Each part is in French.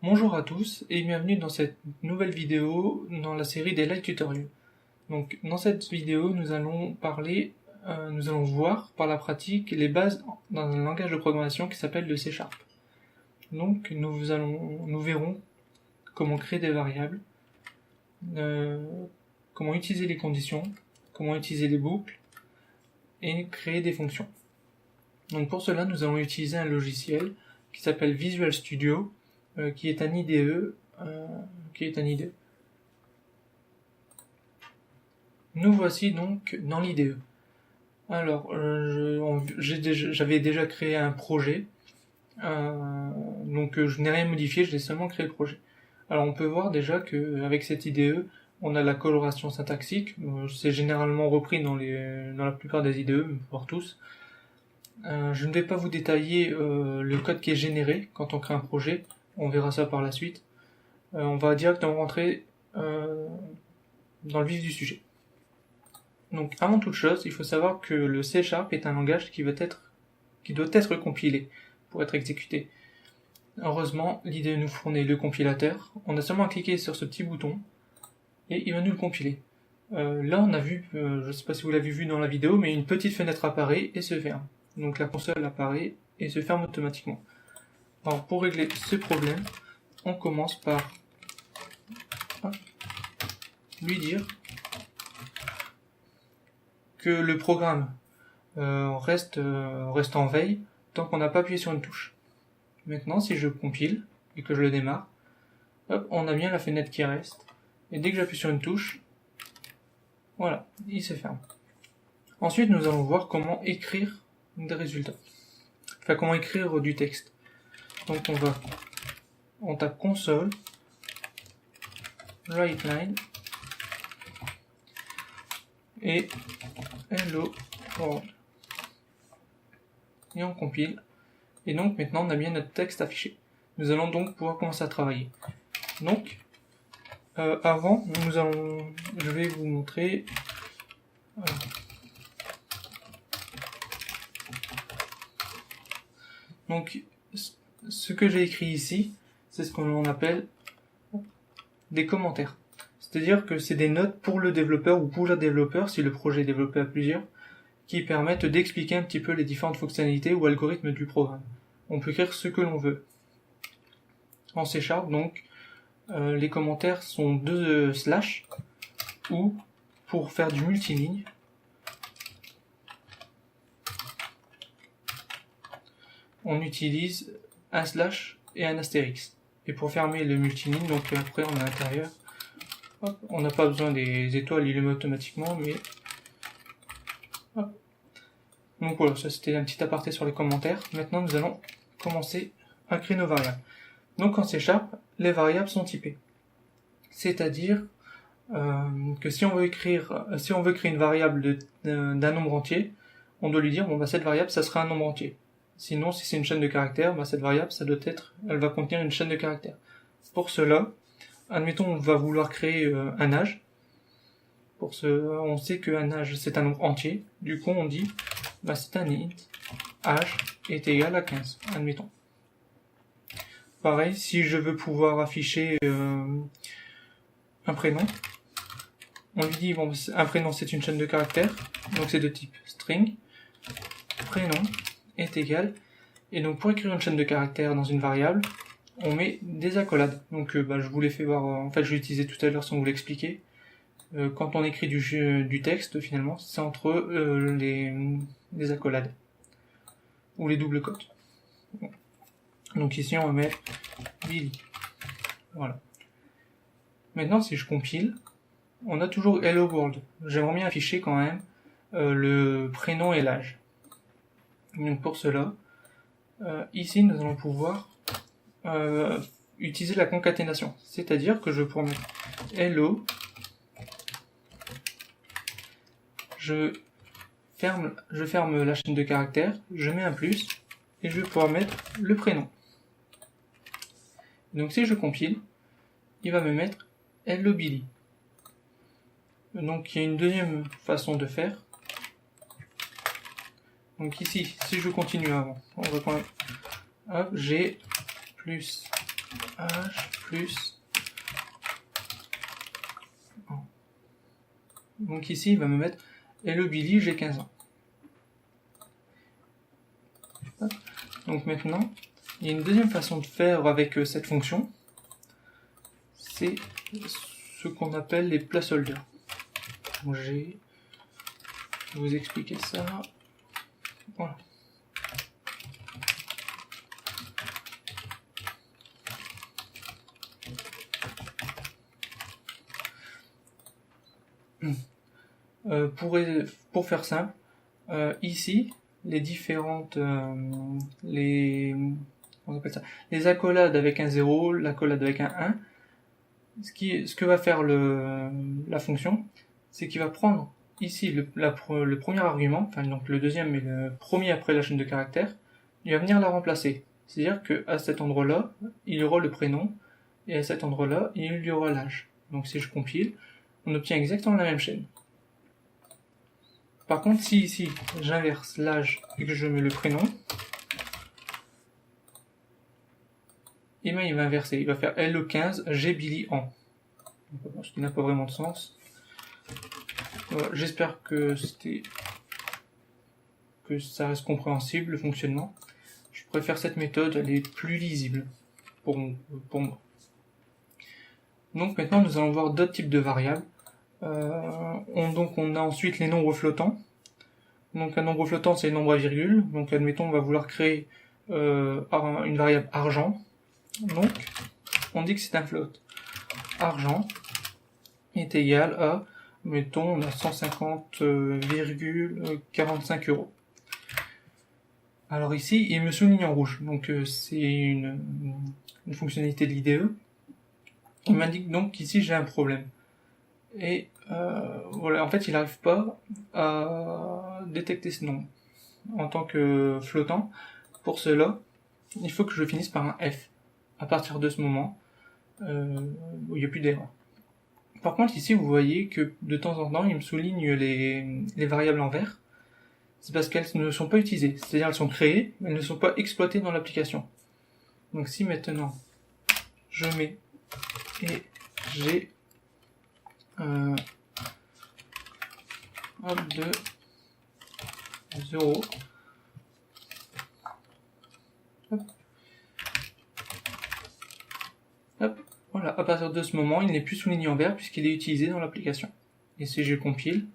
Bonjour à tous et bienvenue dans cette nouvelle vidéo dans la série des Light Tutorials. Donc dans cette vidéo nous allons voir par la pratique les bases dans un langage de programmation qui s'appelle le C#. Donc nous verrons comment créer des variables, comment utiliser les conditions, comment utiliser les boucles et créer des fonctions. Donc pour cela nous allons utiliser un logiciel qui s'appelle Visual Studio, qui est un IDE. Nous voici donc dans l'IDE. Alors, j'avais déjà créé un projet, donc je n'ai rien modifié, je l'ai seulement créé le projet. Alors on peut voir déjà qu'avec cette IDE, on a la coloration syntaxique, c'est généralement repris dans la plupart des IDE, voire tous. Je ne vais pas vous détailler le code qui est généré quand on crée un projet, on verra ça par la suite. On va directement rentrer dans le vif du sujet. Donc avant toute chose, il faut savoir que le C# est un langage qui doit être compilé pour être exécuté. Heureusement, l'IDE nous fournit le compilateur. On a seulement à cliquer sur ce petit bouton et il va nous le compiler. Là on a vu, je ne sais pas si vous l'avez vu dans la vidéo, mais une petite fenêtre apparaît et se ferme. Donc la console apparaît et se ferme automatiquement. Alors pour régler ce problème, on commence par lui dire que le programme reste en veille tant qu'on n'a pas appuyé sur une touche. Maintenant, si je compile et que je le démarre, hop, on a bien la fenêtre qui reste. Et dès que j'appuie sur une touche, voilà, il se ferme. Ensuite, nous allons voir comment écrire des résultats. Enfin, comment écrire du texte. Donc on tape console, writeline, et hello world. Et on compile. Et donc maintenant on a bien notre texte affiché. Nous allons donc pouvoir commencer à travailler. Donc, avant, je vais vous montrer... Donc, ce que j'ai écrit ici, c'est ce qu'on appelle des commentaires. C'est-à-dire que c'est des notes pour le développeur ou pour le développeur, si le projet est développé à plusieurs, qui permettent d'expliquer un petit peu les différentes fonctionnalités ou algorithmes du programme. On peut écrire ce que l'on veut. En C#, donc, les commentaires sont deux slash, ou pour faire du multiligne, on utilise un slash et un astérix. Et pour fermer le multiligne, donc après on a à l'intérieur, on n'a pas besoin des étoiles, il le met automatiquement, mais... Hop. Donc voilà, ça c'était un petit aparté sur les commentaires. Maintenant nous allons commencer à créer nos variables. Donc en C#, les variables sont typées. C'est-à-dire que si on veut créer une variable d'un nombre entier, on doit lui dire, bon bah cette variable ça sera un nombre entier. Sinon, si c'est une chaîne de caractères, bah, cette variable, elle va contenir une chaîne de caractères. Pour cela, admettons, on va vouloir créer un âge. On sait qu'un âge, c'est un nombre entier. Du coup, on dit, bah, c'est un int, âge est égal à 15, admettons. Pareil, si je veux pouvoir afficher un prénom, on lui dit, bon, un prénom, c'est une chaîne de caractères, donc c'est de type string, prénom est égal, et donc pour écrire une chaîne de caractères dans une variable, on met des accolades. Donc je vous l'ai fait voir, en fait je l'ai utilisé tout à l'heure sans vous l'expliquer. Quand on écrit du texte, finalement, c'est entre les accolades, ou les doubles cotes. Donc ici on va mettre Billy. Voilà. Maintenant si je compile, on a toujours Hello World. J'aimerais bien afficher quand même le prénom et l'âge. Donc pour cela, ici nous allons pouvoir utiliser la concaténation, c'est-à-dire que je vais pouvoir mettre hello, je ferme la chaîne de caractères, je mets un plus, et je vais pouvoir mettre le prénom. Donc si je compile, il va me mettre hello Billy. Donc il y a une deuxième façon de faire. Donc ici, si je continue avant, on va quand même, hop, j'ai plus âge plus. Donc ici, il va me mettre Hello Billy, j'ai 15 ans. Donc maintenant, il y a une deuxième façon de faire avec cette fonction. C'est ce qu'on appelle les placeholders. Donc je vais vous expliquer ça. Voilà. Pour faire simple, ici, les différentes on appelle ça, les accolades avec un 0, l'accolade avec un 1, ce que va faire la fonction, c'est qu'il va prendre ici le premier argument, enfin donc le deuxième et le premier après la chaîne de caractères, il va venir la remplacer. C'est-à-dire qu'à cet endroit-là, il y aura le prénom, et à cet endroit-là, il y aura l'âge. Donc si je compile, on obtient exactement la même chaîne. Par contre, si ici, j'inverse l'âge et que je mets le prénom, et bien il va inverser, il va faire L15, j'ai Billy en. Ce qui n'a pas vraiment de sens. Voilà, j'espère que ça reste compréhensible, le fonctionnement. Je préfère cette méthode, elle est plus lisible pour moi. Donc maintenant, nous allons voir d'autres types de variables. On a ensuite les nombres flottants. Donc un nombre flottant, c'est le nombre à virgule. Donc admettons, on va vouloir créer une variable argent. Donc on dit que c'est un float. Argent est égal à, mettons, on a 150,45 €. Alors ici, il me souligne en rouge. Donc c'est une fonctionnalité de l'IDE. Il m'indique donc qu'ici j'ai un problème. Et voilà, en fait, il n'arrive pas à détecter ce nombre en tant que flottant. Pour cela, il faut que je finisse par un F. À partir de ce moment, où il n'y a plus d'erreur. Par contre, ici, vous voyez que de temps en temps, il me souligne les variables en vert. C'est parce qu'elles ne sont pas utilisées. C'est-à-dire, elles sont créées, mais elles ne sont pas exploitées dans l'application. Donc si maintenant, je mets et j'ai de 0. Hop, voilà, à partir de ce moment, il n'est plus souligné en vert puisqu'il est utilisé dans l'application. Et si je compile,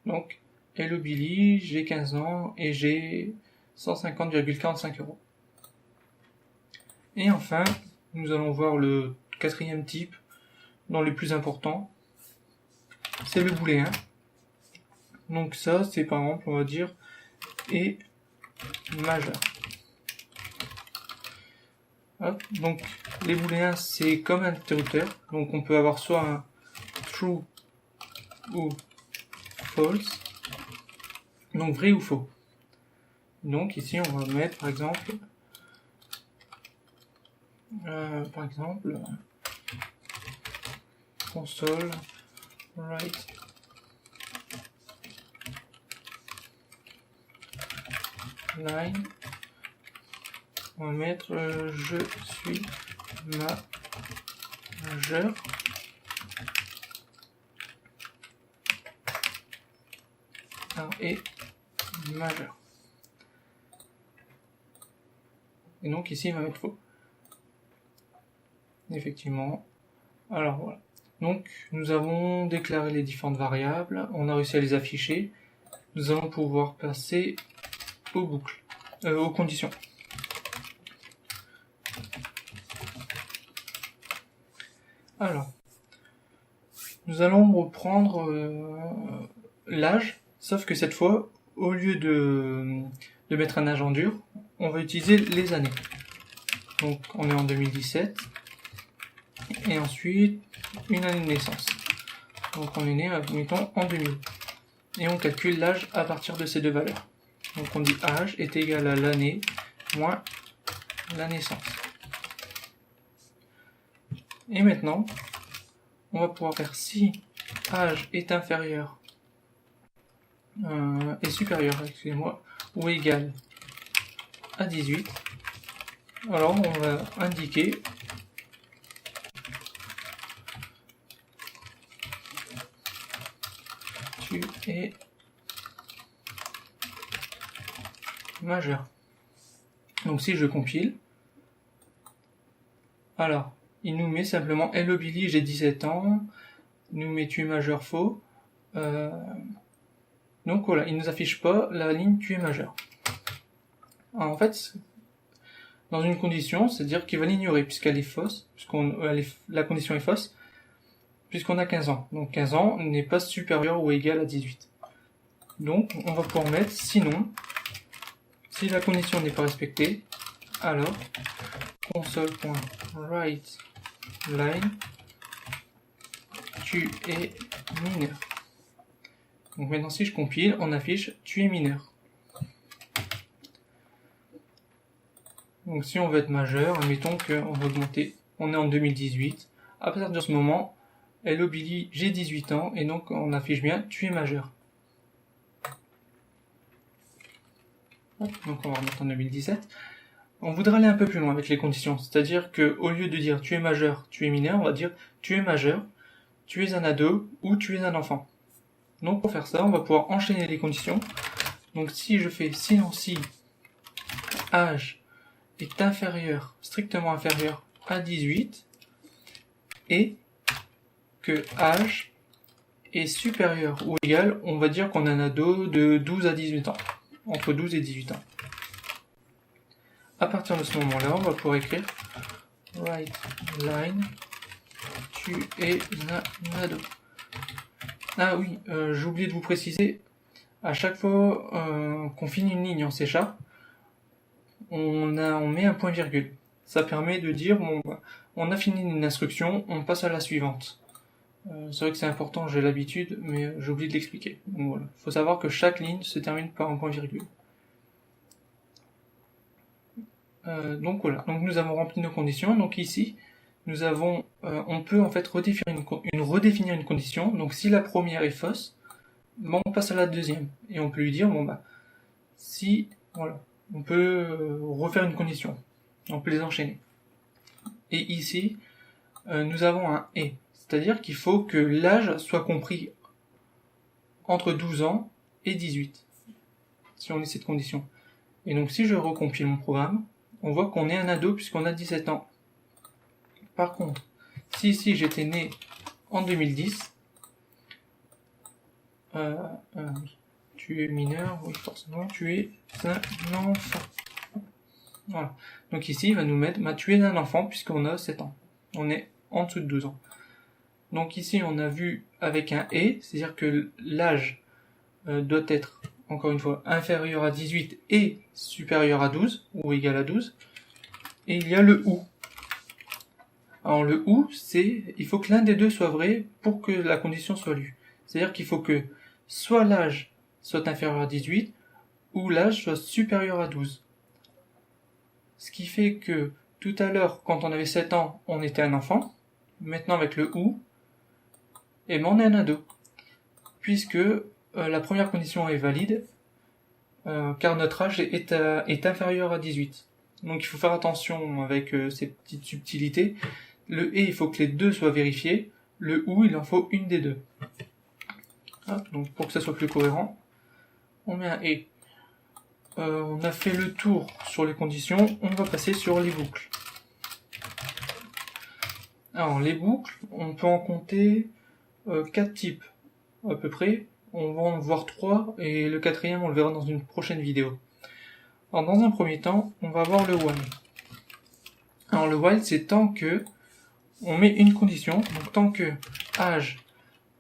donc, Hello Billy, j'ai 15 ans et j'ai 150,45 €. Et enfin, nous allons voir le quatrième type, dans les plus importants, c'est le booléen. Donc ça, c'est par exemple, on va dire, et majeur. Hop, donc les booléens, c'est comme un interrupteur. Donc on peut avoir soit un true ou false. Donc vrai ou faux. Donc ici, on va mettre par exemple console write line. On va mettre je suis majeur. Et majeur. Et donc ici, il va mettre faux. Effectivement. Alors voilà. Donc nous avons déclaré les différentes variables, on a réussi à les afficher. Nous allons pouvoir passer aux boucles, aux conditions. Alors, nous allons reprendre l'âge, sauf que cette fois, au lieu de mettre un âge en dur, on va utiliser les années. Donc on est en 2017, et ensuite une année de naissance. Donc on est né, mettons, en 2000. Et on calcule l'âge à partir de ces deux valeurs. Donc on dit âge est égal à l'année moins la naissance. Et maintenant, on va pouvoir faire si âge est inférieur est supérieur, excusez-moi, ou égal à 18, alors on va indiquer est majeur. Donc si je compile, alors il nous met simplement Hello Billy, j'ai 17 ans, il nous met tu es majeur faux. Donc voilà, il nous affiche pas la ligne tu es majeur. Alors, en fait, dans une condition, c'est-à-dire qu'il va l'ignorer puisqu'elle est fausse, la condition est fausse, puisqu'on a 15 ans. Donc 15 ans n'est pas supérieur ou égal à 18. Donc on va pouvoir mettre sinon, si la condition n'est pas respectée, alors console.writeLine tu es mineur. Donc maintenant si je compile, on affiche tu es mineur. Donc si on veut être majeur, admettons qu'on va augmenter, on est en 2018, à partir de ce moment, Hello Billy, j'ai 18 ans, et donc on affiche bien tu es majeur. Donc on va remettre en 2017. On voudrait aller un peu plus loin avec les conditions, c'est-à-dire que au lieu de dire tu es majeur, tu es mineur, on va dire tu es majeur, tu es un ado ou tu es un enfant. Donc pour faire ça, on va pouvoir enchaîner les conditions. Donc si je fais sinon si âge est inférieur, strictement inférieur à 18 et que âge est supérieur ou égal, on va dire qu'on a un ado de 12 à 18 ans, entre 12 et 18 ans. À partir de ce moment-là, on va pouvoir écrire writeLine tu es un ado. Ah oui, j'ai oublié de vous préciser, à chaque fois qu'on finit une ligne en C#, on met un point virgule. Ça permet de dire, bon, on a fini une instruction, on passe à la suivante. C'est vrai que c'est important, j'ai l'habitude, mais j'ai oublié de l'expliquer. Donc voilà, faut savoir que chaque ligne se termine par un point virgule. Donc voilà, donc nous avons rempli nos conditions. Donc ici, nous avons, on peut en fait redéfinir une condition. Donc si la première est fausse, bon, on passe à la deuxième et on peut lui dire bon bah si voilà, on peut refaire une condition, on peut les enchaîner. Et ici, nous avons un et, c'est-à-dire qu'il faut que l'âge soit compris entre 12 ans et 18, si on met cette condition. Et donc si je recompile mon programme, on voit qu'on est un ado puisqu'on a 17 ans. Par contre, si ici j'étais né en 2010, tu es mineur, oui forcément, tu es un enfant. Voilà. Donc ici, il va nous mettre, tu es un enfant puisqu'on a 7 ans. On est en dessous de 12 ans. Donc ici, on a vu avec un et, c'est-à-dire que l'âge doit être, encore une fois, inférieur à 18 et supérieur à 12, ou égal à 12. Et il y a le ou. Alors le ou, c'est, il faut que l'un des deux soit vrai pour que la condition soit lue. C'est-à-dire qu'il faut que soit l'âge soit inférieur à 18, ou l'âge soit supérieur à 12. Ce qui fait que tout à l'heure, quand on avait 7 ans, on était un enfant. Maintenant, avec le ou, et ben on est un ado. Puisque la première condition est valide, car notre âge est inférieur à 18. Donc il faut faire attention avec ces petites subtilités. Le et, il faut que les deux soient vérifiés. Le ou, il en faut une des deux. Hop, donc pour que ça soit plus cohérent, on met un et. On a fait le tour sur les conditions, on va passer sur les boucles. Alors les boucles, on peut en compter 4 types à peu près. On va en voir 3 et le quatrième on le verra dans une prochaine vidéo. Alors dans un premier temps, on va voir le while. Alors le while, c'est tant que on met une condition, donc tant que âge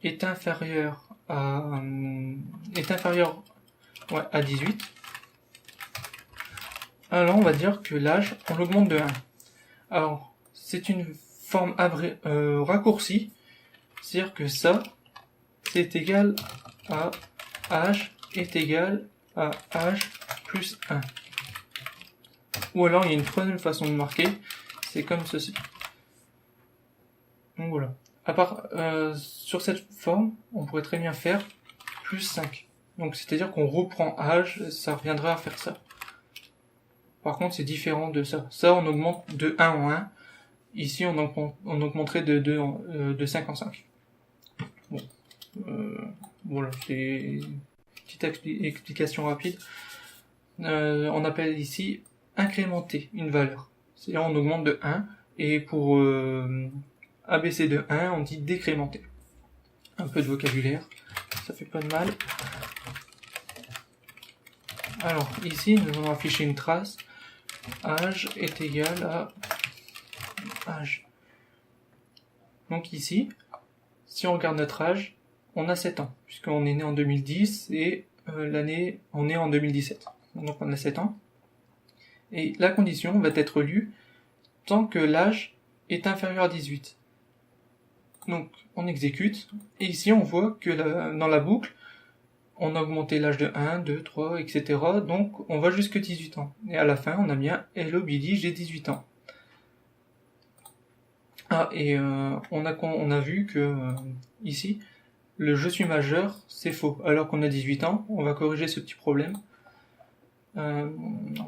est inférieur à 18, alors on va dire que l'âge, on l'augmente de 1. Alors, c'est une forme raccourcie, c'est-à-dire que ça, c'est égal à âge est égal à âge plus 1. Ou alors, il y a une troisième façon de marquer, c'est comme ceci. Donc voilà. À part, sur cette forme, on pourrait très bien faire plus 5. Donc c'est-à-dire qu'on reprend âge, ça reviendrait à faire ça. Par contre, c'est différent de ça. Ça, on augmente de 1 en 1. Ici, on augmenterait de 5 en 5. Bon. Voilà, c'est une petite explication rapide. On appelle ici incrémenter une valeur. C'est-à-dire on augmente de 1, et pour abaisser de 1, on dit décrémenter. Un peu de vocabulaire, ça fait pas de mal. Alors ici, nous allons afficher une trace. Âge est égal à âge. Donc ici, si on regarde notre âge, on a 7 ans, puisqu'on est né en 2010 et l'année, on est en 2017. Donc on a 7 ans. Et la condition va être lue tant que l'âge est inférieur à 18. Donc on exécute, et ici on voit que dans la boucle, on a augmenté l'âge de 1, 2, 3, etc. Donc on va jusque 18 ans. Et à la fin, on a bien Hello Billy, j'ai 18 ans. Ah, et on a vu que ici, le je suis majeur, c'est faux. Alors qu'on a 18 ans, on va corriger ce petit problème. On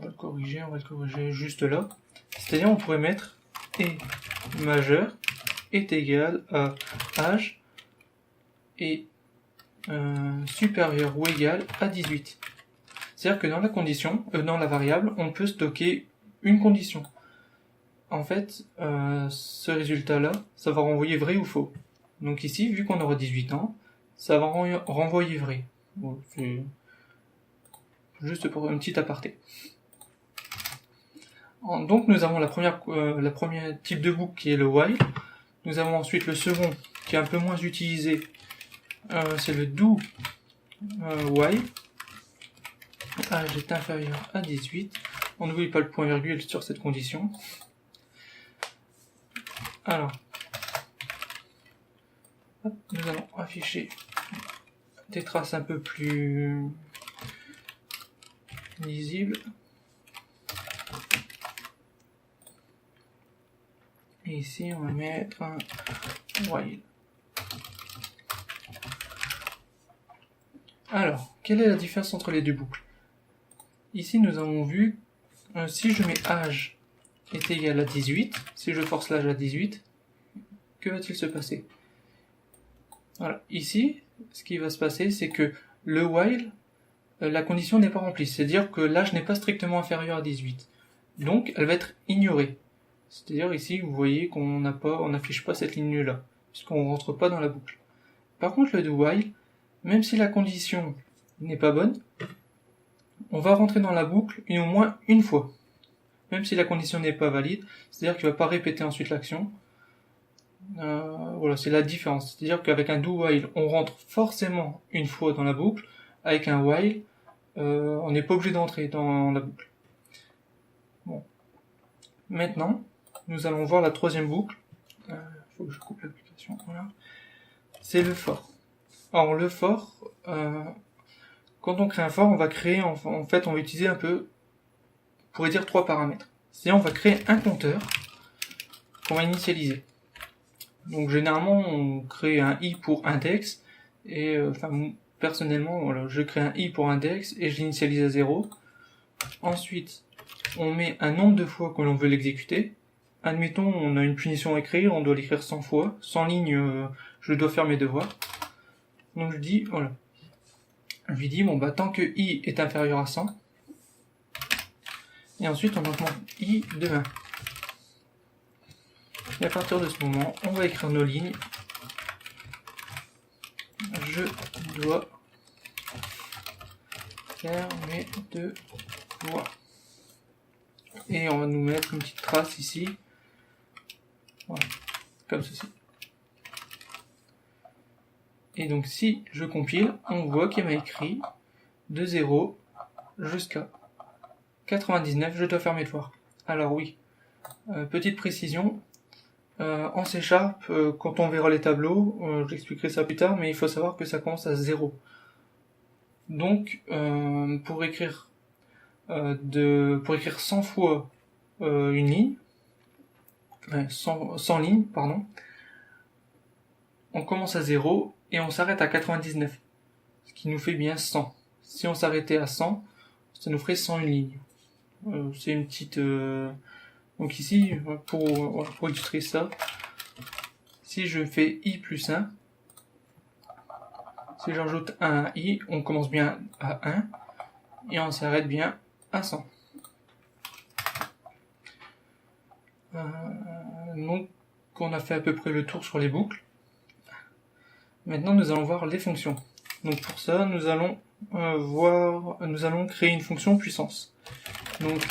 va le corriger juste là. C'est-à-dire on pourrait mettre et majeur est égal à âge et supérieur ou égal à 18. C'est-à-dire que dans la condition, dans la variable, on peut stocker une condition. En fait, ce résultat-là, ça va renvoyer vrai ou faux. Donc ici, vu qu'on aura 18 ans, ça va renvoyer vrai. Bon, c'est juste pour un petit aparté. Donc nous avons la première type de boucle qui est le while. Nous avons ensuite le second qui est un peu moins utilisé. C'est le do while. Âge est inférieur à 18. On n'oublie pas le point virgule sur cette condition. Alors, nous allons afficher des traces un peu plus lisibles. Et ici, on va mettre un while. Alors, quelle est la différence entre les deux boucles? Ici, nous avons vu, si je mets âge est égal à 18, si je force l'âge à 18, que va-t-il se passer? Voilà, ici, ce qui va se passer, c'est que le while, la condition n'est pas remplie, c'est-à-dire que l'âge n'est pas strictement inférieur à 18. Donc, elle va être ignorée. C'est-à-dire ici, vous voyez qu'on n'affiche pas cette ligne-là, puisqu'on ne rentre pas dans la boucle. Par contre, le do while, même si la condition n'est pas bonne, on va rentrer dans la boucle au moins une fois. Même si la condition n'est pas valide, c'est-à-dire qu'il ne va pas répéter ensuite l'action. Voilà, c'est la différence. C'est-à-dire qu'avec un do while, on rentre forcément une fois dans la boucle. Avec un while, on n'est pas obligé d'entrer dans la boucle. Bon. Maintenant, nous allons voir la troisième boucle. Il faut que je coupe l'application. Voilà. C'est le for. Alors le for, quand on crée un for, on va créer, en fait, on va utiliser un peu, on pourrait dire 3 paramètres. C'est-à-dire on va créer un compteur qu'on va initialiser. Donc généralement on crée un i pour index et personnellement voilà, je crée un i pour index et je l'initialise à 0. Ensuite on met un nombre de fois que l'on veut l'exécuter. Admettons on a une punition à écrire, on doit l'écrire 100 fois, 100 lignes, je dois faire mes devoirs. Donc je dis voilà, je lui dis bon tant que i est inférieur à 100, et ensuite on augmente i de 1. Et à partir de ce moment, on va écrire nos lignes. Je dois faire mes devoirs. Et on va nous mettre une petite trace ici. Voilà, comme ceci. Et donc si je compile, on voit qu'il m'a écrit de 0 jusqu'à 99, je dois faire mes devoirs. Alors oui, petite précision, en C#, quand on verra les tableaux, j'expliquerai ça plus tard, mais il faut savoir que ça commence à 0. Donc, pour écrire 100 fois une ligne, 100 lignes, pardon, on commence à 0 et on s'arrête à 99, ce qui nous fait bien 100. Si on s'arrêtait à 100, ça nous ferait 101 lignes. C'est une petite... Donc ici, pour illustrer ça, si je fais i plus 1, Si j'ajoute un i, on commence bien à 1 et on s'arrête bien à 100. Donc on a fait à peu près le tour sur les boucles. Maintenant nous allons voir les fonctions. Donc pour ça nous allons créer une fonction puissance. Donc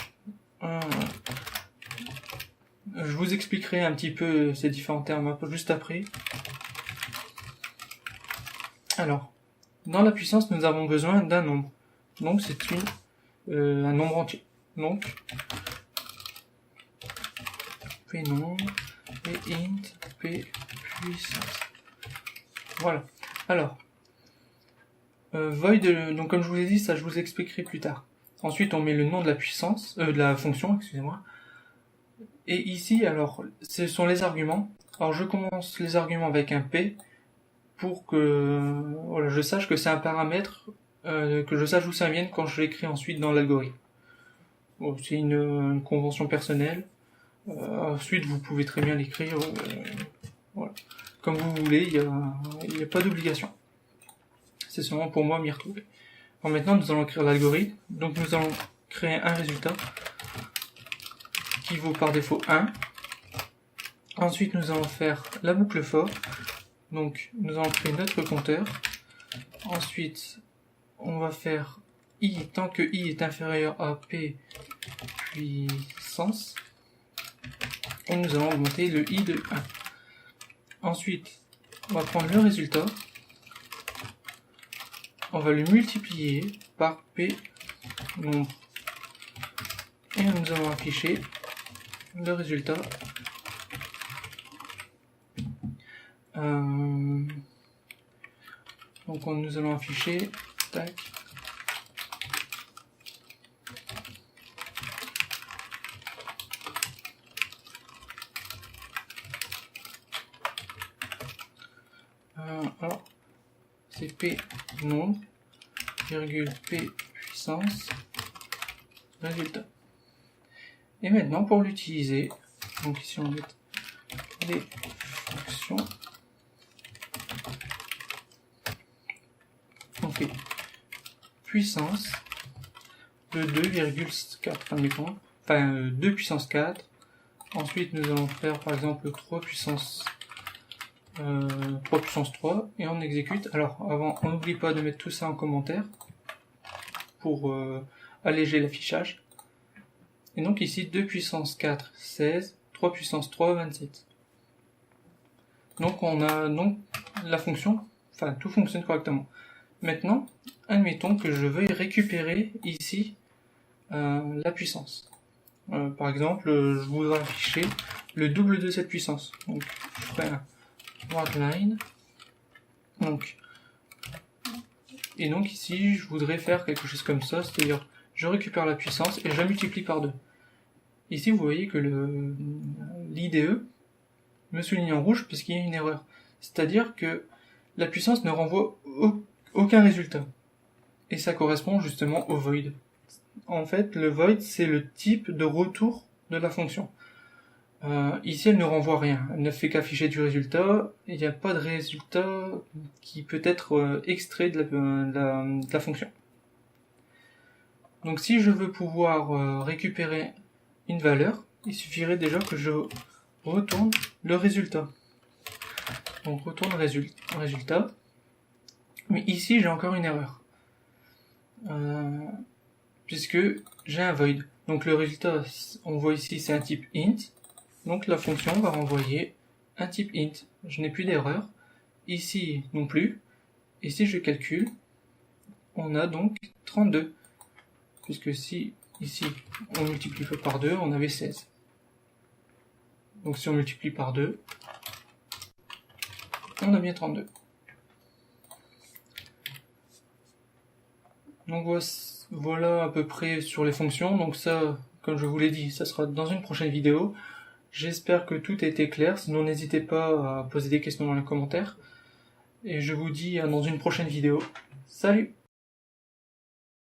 je vous expliquerai un petit peu ces différents termes un peu juste après. Alors, dans la puissance, nous avons besoin d'un nombre. Donc c'est un nombre entier. Donc p nombre, p int, p puissance. Voilà. Alors, void, donc comme je vous l'ai dit, ça je vous expliquerai plus tard. Ensuite, on met le nom de la puissance, de la fonction, excusez-moi. Et ici, alors, ce sont les arguments. Alors, je commence les arguments avec un p pour que voilà, je sache que c'est un paramètre, que je sache d'où ça vient quand je l'écris ensuite dans l'algorithme. Bon, c'est une convention personnelle. Ensuite, vous pouvez très bien l'écrire voilà, comme vous voulez, il n'y a pas d'obligation. C'est seulement pour moi m'y retrouver. Alors maintenant, nous allons écrire l'algorithme. Donc nous allons créer un résultat qui vaut par défaut 1. Ensuite, nous allons faire la boucle for. Donc nous allons créer notre compteur. Ensuite, on va faire i tant que i est inférieur à p puissance. Et nous allons augmenter le i de 1. Ensuite, on va prendre le résultat. On va le multiplier par p nombre. Et nous allons afficher le résultat. Donc nous allons afficher tac, alors c'est p nombre virgule p puissance résultat. Et maintenant pour l'utiliser, donc ici on met les fonctions. Ok, puissance de 2,4, enfin 2 puissance 4. Ensuite nous allons faire par exemple 3 puissance 3 et on exécute. Alors avant, on n'oublie pas de mettre tout ça en commentaire pour alléger l'affichage. Et donc ici 2 puissance 4 16, 3 puissance 3 27. Donc on a donc la fonction, enfin tout fonctionne correctement. Maintenant, admettons que je veuille récupérer ici la puissance. Par exemple, je voudrais afficher le double de cette puissance. Donc je ferai un wordLine. Et donc ici, je voudrais faire quelque chose comme ça, c'est-à-dire je récupère la puissance et je la multiplie par 2. Ici, vous voyez que l'IDE me souligne en rouge puisqu'il y a une erreur. C'est-à-dire que la puissance ne renvoie aucun résultat. Et ça correspond justement au void. En fait, le void, c'est le type de retour de la fonction. Ici, elle ne renvoie rien. Elle ne fait qu'afficher du résultat. Il n'y a pas de résultat qui peut être extrait de la fonction. Donc, si je veux pouvoir récupérer une valeur, il suffirait déjà que je retourne le résultat. Donc, retourne résultat. Mais ici, j'ai encore une erreur. Puisque j'ai un void. Donc, le résultat, on voit ici, c'est un type int. Donc la fonction va renvoyer un type int. Je n'ai plus d'erreur. Ici non plus. Et si je calcule, on a donc 32. Puisque si ici on multiplie par 2, on avait 16. Donc si on multiplie par 2, on a bien 32. Donc voilà à peu près sur les fonctions. Donc ça, comme je vous l'ai dit, ça sera dans une prochaine vidéo. J'espère que tout a été clair, sinon n'hésitez pas à poser des questions dans les commentaires. Et je vous dis à dans une prochaine vidéo. Salut!